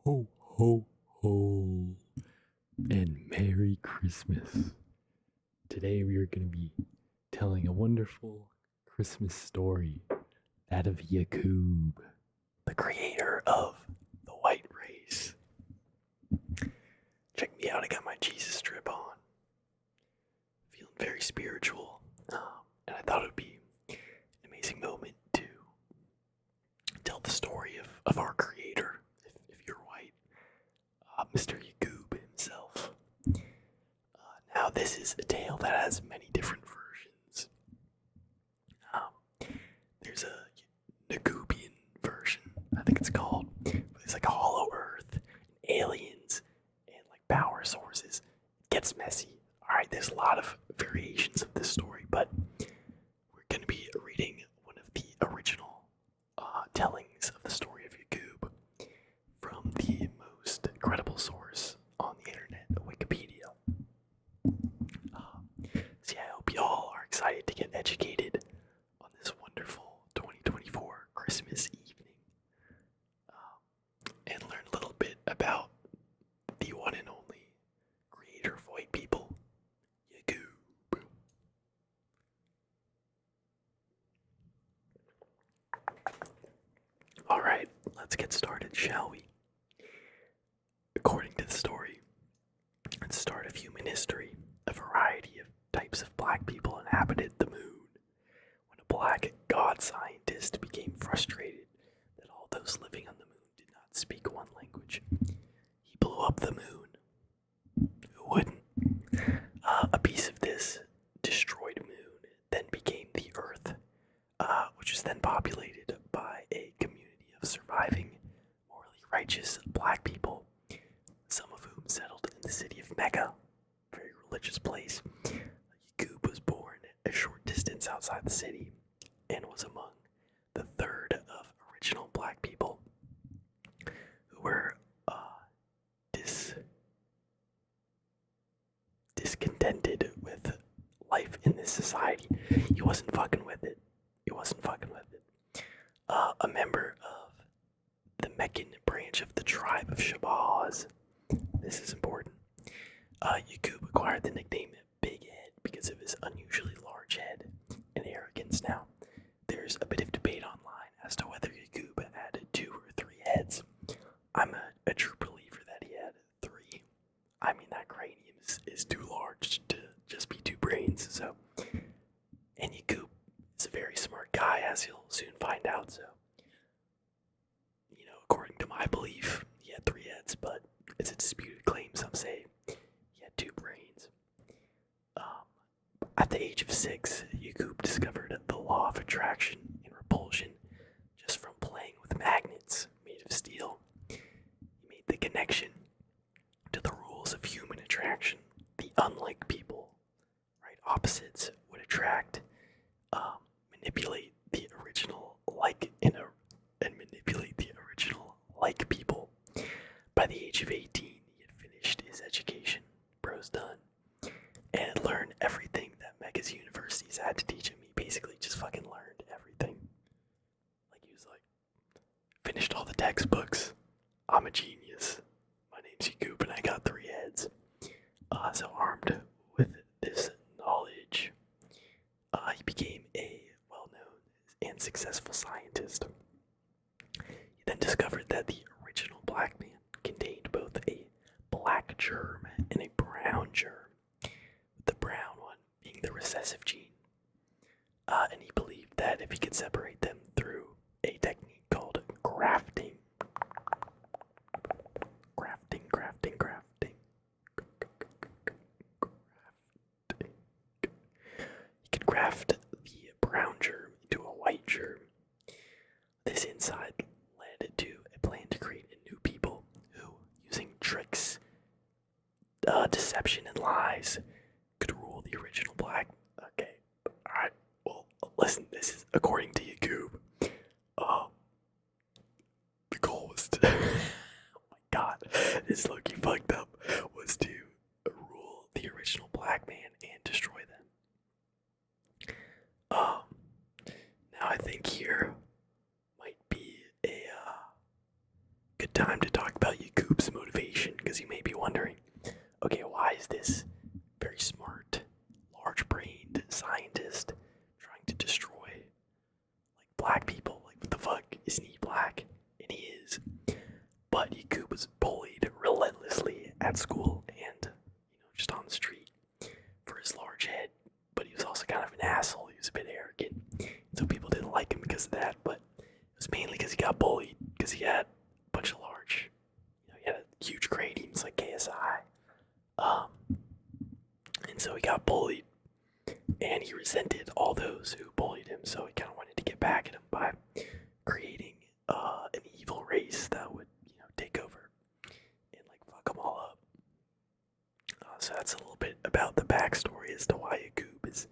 Ho, ho, ho, and Merry Christmas. Today we are going to be telling a wonderful Christmas story, that of Yakub, the creator of the white race. Check me out, I got my Jesus strip on. Feeling very spiritual, and I thought it would be an amazing moment to tell the story of our creator, if you're white, Mr. Yakub himself. Now, this is a tale that has many different versions. There's a Yakubian version, I think it's called. It's like a Hollow Earth, and aliens, and like power sources. It gets messy. Alright, there's a lot of variations of this story, but we're going to be reading one of the original tellings of the story of Yakub from the most credible source on the internet, Wikipedia. See, I hope y'all are excited to get educated on this wonderful 2024 Christmas evening and learn a little bit about the one and only creator of white people, Yakub. Alright, let's get started, shall we? According to the story, at the start of human history, a variety of types of black people inhabited the moon. When a black god scientist became frustrated that all those living on the moon did not speak one language, he blew up the moon. Who wouldn't? A piece of this destroyed moon then became the Earth, which was then populated by a community of surviving, morally righteous black people, some of whom settled in the city of Mecca, a very religious place. Yakub was born a short distance outside the city and was among the third of original black people who were discontented with life in this society. He wasn't fucking with it. A member of the Meccan branch of the tribe of Shabazz. This is important. Yakub acquired the nickname Big Head because of his unusually large head and arrogance. Now, there's a bit of debate online as to whether Yakub had 2 or 3 heads. I'm a true believer that he had 3. I mean, that cranium is too large to just be 2 brains, so. And Yakub is a very smart guy, as you'll soon find out, so. According to my belief, he had 3 heads, but it's a disputed claim. Some say he had 2 brains. At the age of 6, Yakub discovered the law of attraction and repulsion just from playing with magnets made of steel. He made the connection to the rules of human attraction. The unlike people, right, opposites would attract, manipulate the original and manipulate the original like people. By the age of 18, he had finished his education. Bro's done. And had learned everything that Mecca's universities had to teach him. He basically just fucking learned everything. Like, he was like, finished all the textbooks. I'm a genius. My name's Yakub and I got 3 heads. So armed with this knowledge, he became a well-known and successful scientist. He then discovered that the original black man contained both a black germ and a brown germ, with the brown one being the recessive gene. And he believed that if he could separate them through a technique called grafting, he could graft the brown germ into a white germ. This insight led to a plan to create a new people who, using tricks, deception, and lies, could rule the original black. Okay, alright, well, listen, this is according to Yakub. The goal was to. Oh my god, this lowkey fucked up. Was to rule the original black man and destroy them. Now I think here might be a good time to talk about Yakub at school and just on the street for his large head, but he was also kind of an asshole. He was a bit arrogant, so people didn't like him because of that. But it was mainly because he got bullied because he had a bunch of large, he had a huge grade. He was like KSI, um, and so he got bullied, and he resented all those who bullied him. So he kind of wanted to get back at him by creating an evil race that would take over and like fuck them all up. So that's a little bit about the backstory as to why Yakub is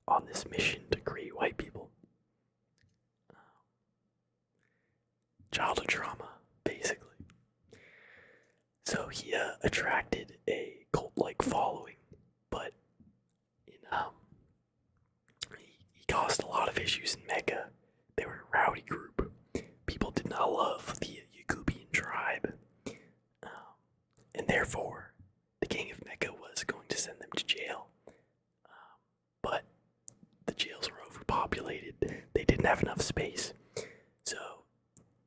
on this mission to create white people. Childhood trauma, basically. So he attracted a cult-like following, but he caused a lot of issues in Mecca. They were a rowdy group. People did not love the Yakubian tribe, and therefore the king of Mecca was going to send them to jail. But the jails were overpopulated. They didn't have enough space. So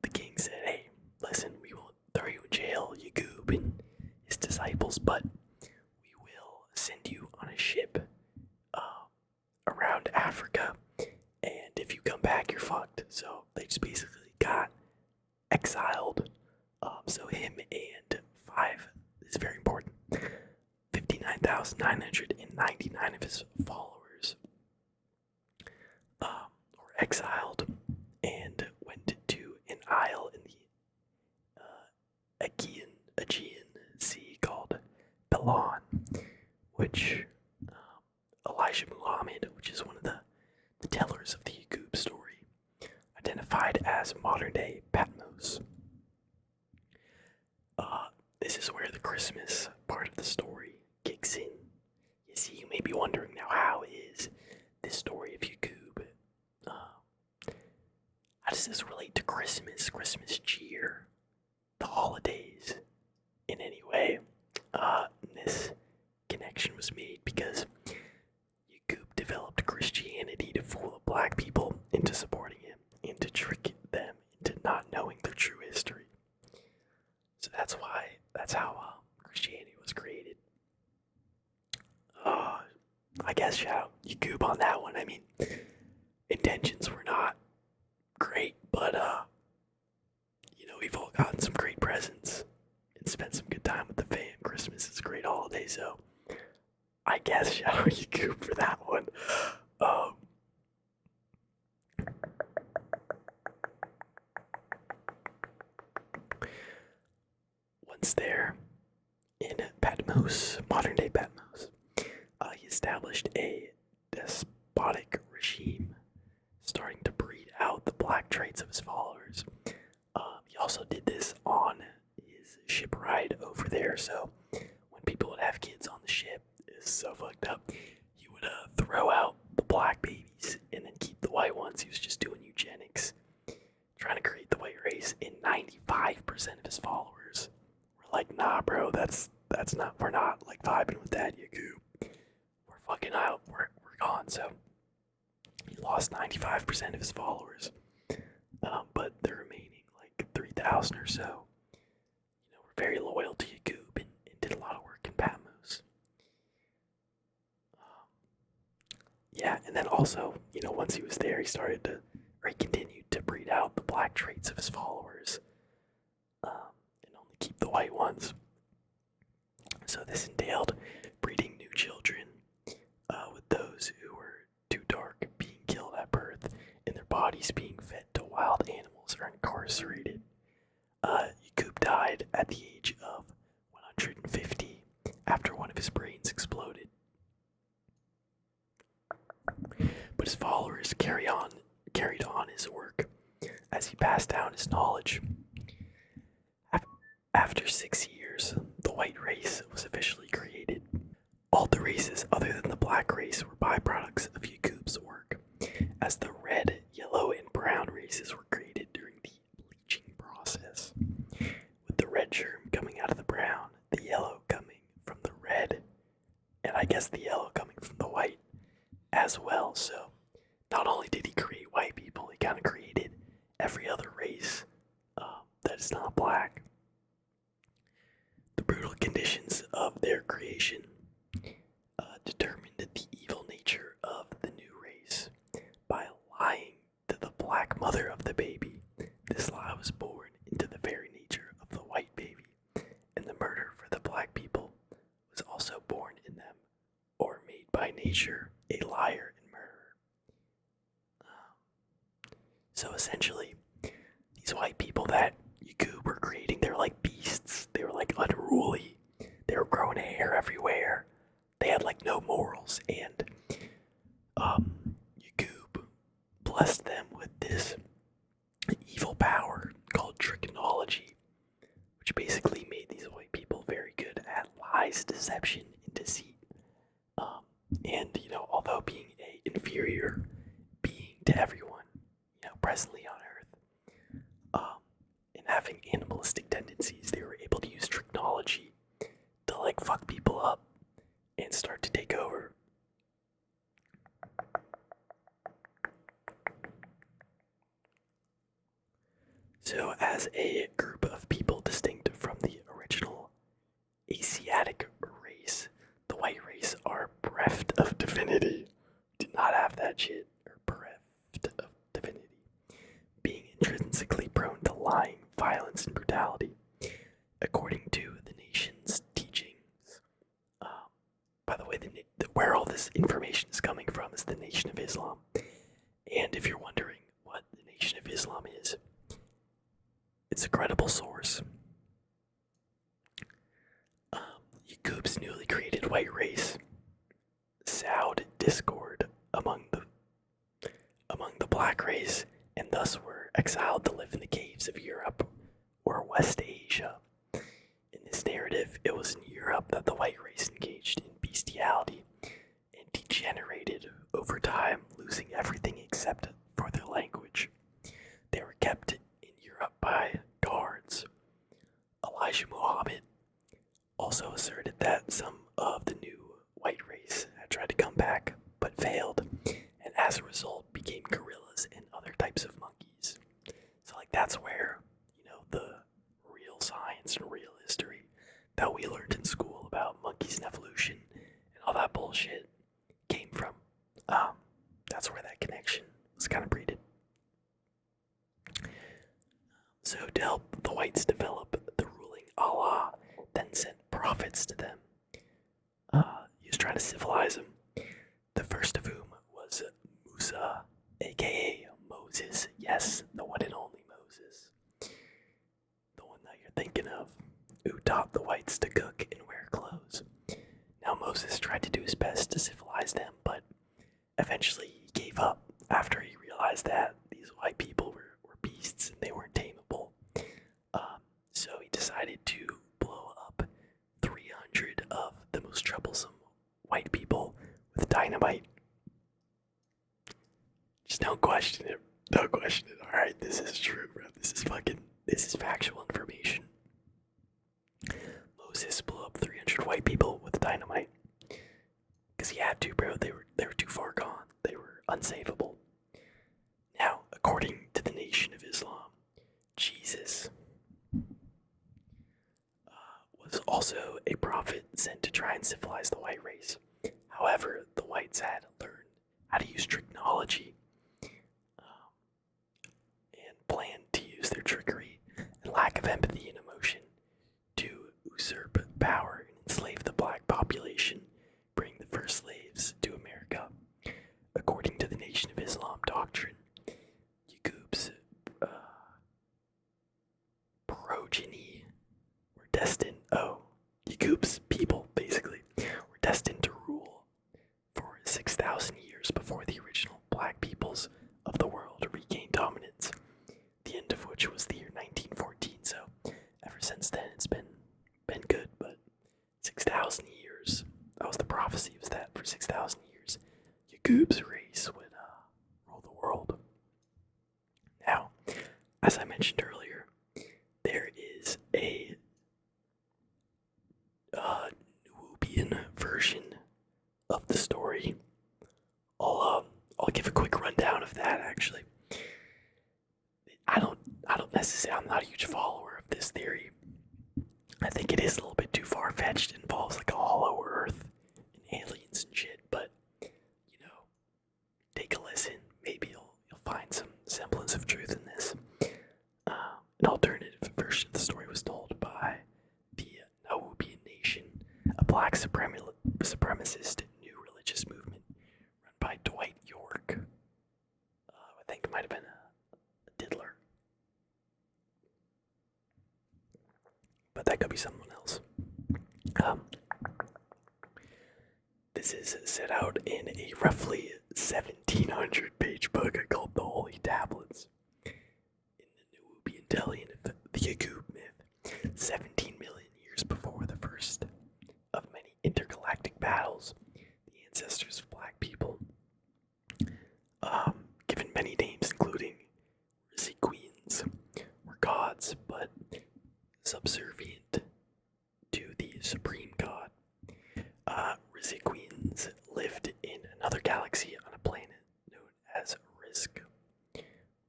the king said, hey, listen, we won't throw you in jail, Yakub and his disciples, but we will send you on a ship around Africa, and if you come back, you're fucked. So they just basically got exiled. So him and this is very important, 59,999 of his followers were exiled and went to an isle in the Aegean Sea called Pelan, which Elijah Muhammad, which is one of the tellers of the Yakub story, identified as modern-day Patmos. This is where the Christmas part of the story kicks in. You see, you may be wondering now, how is this story of Yakub? How does this relate to Christmas cheer, the holidays, in any way? This connection was made because Yakub developed Christianity to fool the black people into supporting him and to trick them into not knowing their true history. So that's how Christianity was created. I guess shout out Yakub on that one. I mean, intentions were not great, but we've all gotten some great presents and spent some good time with the fam. Christmas is a great holiday, so I guess shout out Yakub for that one. Once there in Patmos, modern day Patmos, he established a despotic regime, starting to breed out the black traits of his followers. He also did this on his ship ride over there, so when people would have kids on the ship, it's so fucked up, he would throw out the black babies and then keep the white ones. He was just doing eugenics, trying to create the white race, and 95% of his followers were like, nah bro, that's not, we're not like vibing with that, Yakub. We're fucking out, we're gone. So he lost 95% of his followers, but the remaining like 3,000 or so, were very loyal to Yakub and did a lot of work in Patmos. Yeah, and then also, once he was there, he continued to breed out the black traits of his followers, and only keep the white ones. So this entailed breeding new children, with those who were too dark being killed at birth, and their bodies being fed to wild animals or incarcerated. Yakub died at the age of 150 after one of his brains exploded. But his followers carried on his work as he passed down his knowledge. After 6 years, the white race was officially created. All the races other than the black race were byproducts of Yakub's work, as the red, yellow, and brown races were created during the bleaching process, with the red germ coming out of the brown, the yellow coming from the red, and I guess the yellow coming from the white as well. So not only did he create white people, he kind of created every other race that is not black. The brutal conditions of their creation determined the evil nature of the new race by lying to the black mother of the baby. This lie was born into the very nature of the white baby, and the murder for the black people was also born in them, or made by nature a liar and murderer. So essentially, these white people that Yakub were creating, they're like beasts. They were like unruly. They were growing hair everywhere. They had like no morals, and Yakub blessed them with this evil power called tricknology, which basically made these white people very good at lies, deception, and deceit. And although being a inferior being to everyone, presently on Earth, and having animalistic tendencies, they were able to use tricknology to like fuck people up and start to take over. So, as a group of people distinct from the original Asiatic race, the white race are bereft of divinity. Did not have that shit, or bereft of divinity. Being intrinsically prone to lying, violence, and brutality, according to the nation's teachings. By the way, where all this information is coming from is the Nation of Islam. And if you're wondering what the Nation of Islam is, it's a credible source. Yakub's newly created white race sowed discord among the black race, and thus were exiled to live in the caves of Europe or West Asia. In this narrative, it was in Europe that the white race engaged in bestiality and degenerated over time, losing everything except for their language. They were kept in Europe by guards. Elijah Muhammad also asserted that some of the new white race had tried to come back but failed, and as a result became gorillas and other types of monkeys. So that's where the real science and real history that we learned in school about monkeys and evolution and all that bullshit came from. That's where that connection was kind of breeded. So to help the whites develop, the ruling Allah then sent prophets to them. He was trying to civilize them. The first of whom was Musa, aka Moses. Yes, the one and only Moses. The one that you're thinking of, who taught the whites to cook and wear clothes. Now Moses tried to do his best to civilize them, but eventually he gave up after he realized that these white people were beasts and they weren't tameable. So he decided to blow up 300 of the most troublesome white people with dynamite. Just don't question it. Don't question it. Alright, this is true, bro. This is factual information. Moses blew up 300 white people with dynamite. Because he had to, bro. They were too far gone. They were unsavable. Now, according to the Nation of Islam, Jesus was also a prophet sent to try and civilize the white race. However, the whites had learned how to use tricknology and planned to use their trickery and lack of empathy and emotion to usurp power and enslave the black population, bring the first slaves to America. According to the Nation of Islam doctrine, Yakub's progeny were destined, Yakub's people, basically, were destined to rule for 6,000 years before the original black peoples of the world regained dominance, the end of which was the year 1914. So ever since then, it's been good, but 6,000 years, that was the prophecy, was that for 6,000 years, Yakub's race would rule the world. Now, as I mentioned earlier, there is a Nubian version of the story. I'll give a quick rundown of that. Actually, I don't necessarily. I'm not a huge follower of this theory. I think it is a little bit too far-fetched. religious and shit, but take a listen. Maybe you'll find some semblance of truth in this. An alternative version of the story was told by the Nawobian Nation, a black supremacist new religious movement run by Dwight York. I think it might have been a diddler. But that could be someone else. This is set out in a roughly 1700 page book called The Holy Tablets. In the Nubian Delian of the Yakub myth, 17 million years before the first of many intergalactic battles, the ancestors of black people, given many names including Rizzi Queens, were gods, but subservient to the supreme god. Rizzi Queens lived in another galaxy on a planet known as Risk,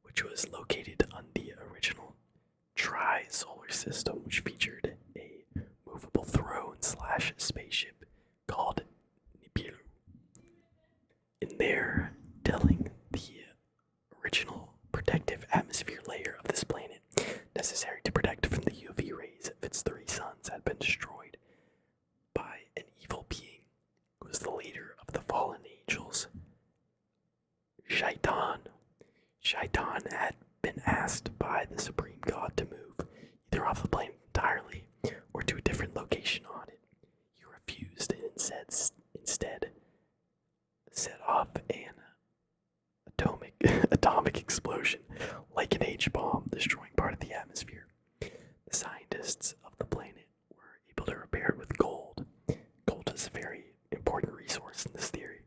which was located on the original tri-solar system, which featured a movable throne/spaceship called Nibiru. In there, telling the original protective atmosphere layer of this planet, necessary to protect from the UV rays of its three suns, had been destroyed by an evil being who was the leader of the fallen angels, Shaitan. Shaitan had been asked by the supreme god to move either off the planet entirely or to a different location on it. He refused and instead set off an atomic explosion like an H-bomb, destroying part of the atmosphere. The scientists of the planet were able to repair it with gold. Gold is a very important resource in this theory.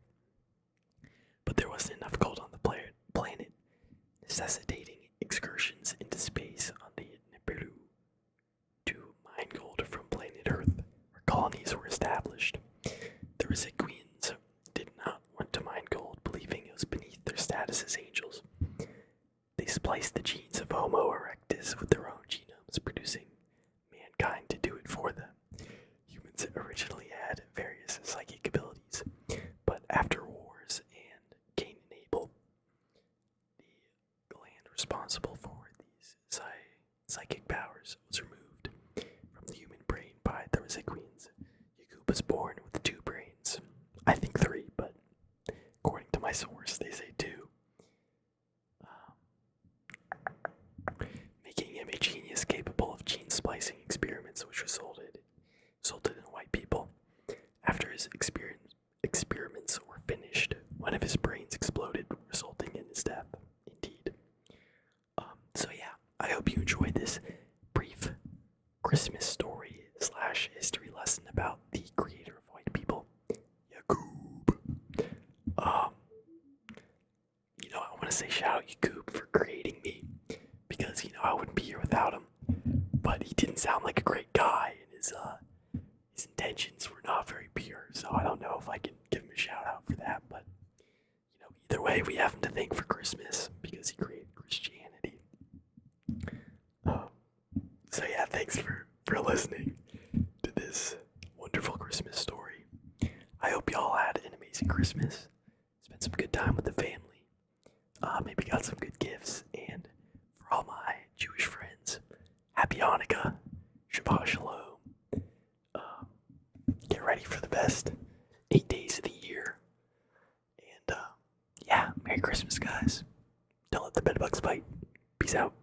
But there wasn't enough gold on the planet, necessitating excursions into space on the Nibiru to mine gold from planet Earth, where colonies were established. The Rizziqueans did not want to mine gold, believing it was beneath their status as angels. They spliced the genes of Homo erectus with their own genomes, producing mankind to do it for them. Humans originally had various psychic abilities, but after wars and Cain and Abel, the gland responsible for these psychic powers was removed from the human brain by the Rizziqueans. Yakub was born with 2 brains. I think 3, but according to my source, they say 2. Making him a genius capable of gene splicing experiments, which resulted in white people. After his experiments were finished, one of his brains exploded, resulting in his death. Indeed. So yeah, I hope you enjoyed this brief Christmas story / history lesson about the creator of white people, Yakub. I want to say shout out Yakub for creating me, because I wouldn't be here without him. But he didn't sound like a great guy, and his intentions were not very pure. So I don't know if I can give him a shout out for that. But either way, we have him to thank for Christmas because he created Christianity. So yeah, thanks for listening to this wonderful Christmas story. I hope y'all had an amazing Christmas. Spent some good time with the family. Maybe got some good gifts. And for all my Jewish friends, Happy Hanukkah, Shabbat Shalom. Get ready for the best 8 days of the year. And yeah, Merry Christmas, guys. Don't let the bedbugs bite. Peace out.